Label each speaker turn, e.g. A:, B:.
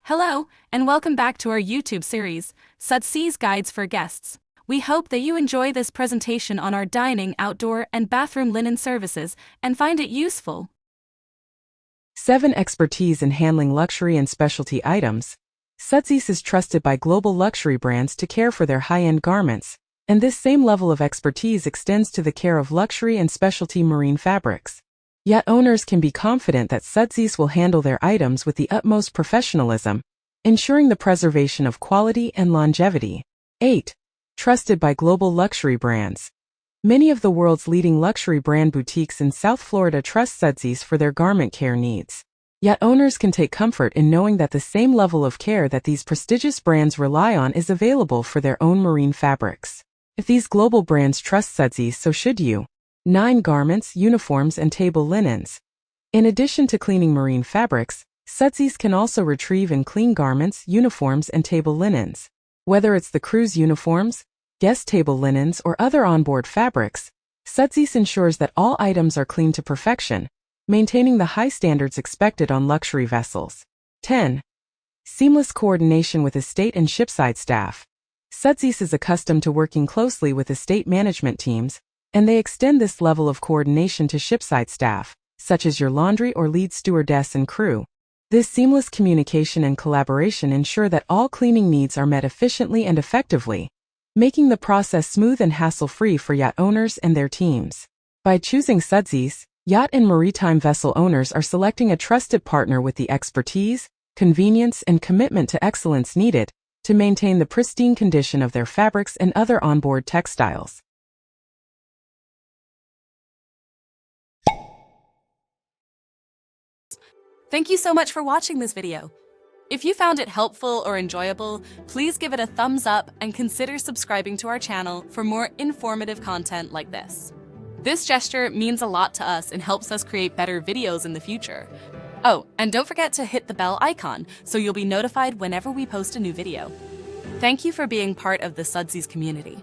A: Hello, and welcome back to our YouTube series, Sudsies Guides for Guests. We hope that you enjoy this presentation on our dining, outdoor, and bathroom linen services and find it useful.
B: 7. Expertise in handling luxury and specialty items. Sudsies is trusted by global luxury brands to care for their high-end garments, and this same level of expertise extends to the care of luxury and specialty marine fabrics. Yacht owners can be confident that Sudsies will handle their items with the utmost professionalism, ensuring the preservation of quality and longevity. 8. Trusted by global luxury brands. Many of the world's leading luxury brand boutiques in South Florida trust Sudsies for their garment care needs. Yacht owners can take comfort in knowing that the same level of care that these prestigious brands rely on is available for their own marine fabrics. If these global brands trust Sudsies, so should you. 9. Garments, uniforms, and table linens. In addition to cleaning marine fabrics, Sudsies can also retrieve and clean garments, uniforms, and table linens. Whether it's the crew's uniforms, guest table linens, or other onboard fabrics, Sudsies ensures that all items are cleaned to perfection, maintaining the high standards expected on luxury vessels. 10. Seamless coordination with estate and shipside staff. Sudsies is accustomed to working closely with estate management teams, and they extend this level of coordination to shipside staff, such as your laundry or lead stewardess and crew. This seamless communication and collaboration ensure that all cleaning needs are met efficiently and effectively, making the process smooth and hassle-free for yacht owners and their teams. By choosing Sudsies, yacht and maritime vessel owners are selecting a trusted partner with the expertise, convenience, and commitment to excellence needed to maintain the pristine condition of their fabrics and other onboard textiles.
A: Thank you so much for watching this video. If you found it helpful or enjoyable, please give it a thumbs up and consider subscribing to our channel for more informative content like this. This gesture means a lot to us and helps us create better videos in the future. Oh, and don't forget to hit the bell icon so you'll be notified whenever we post a new video. Thank you for being part of the Sudsies community.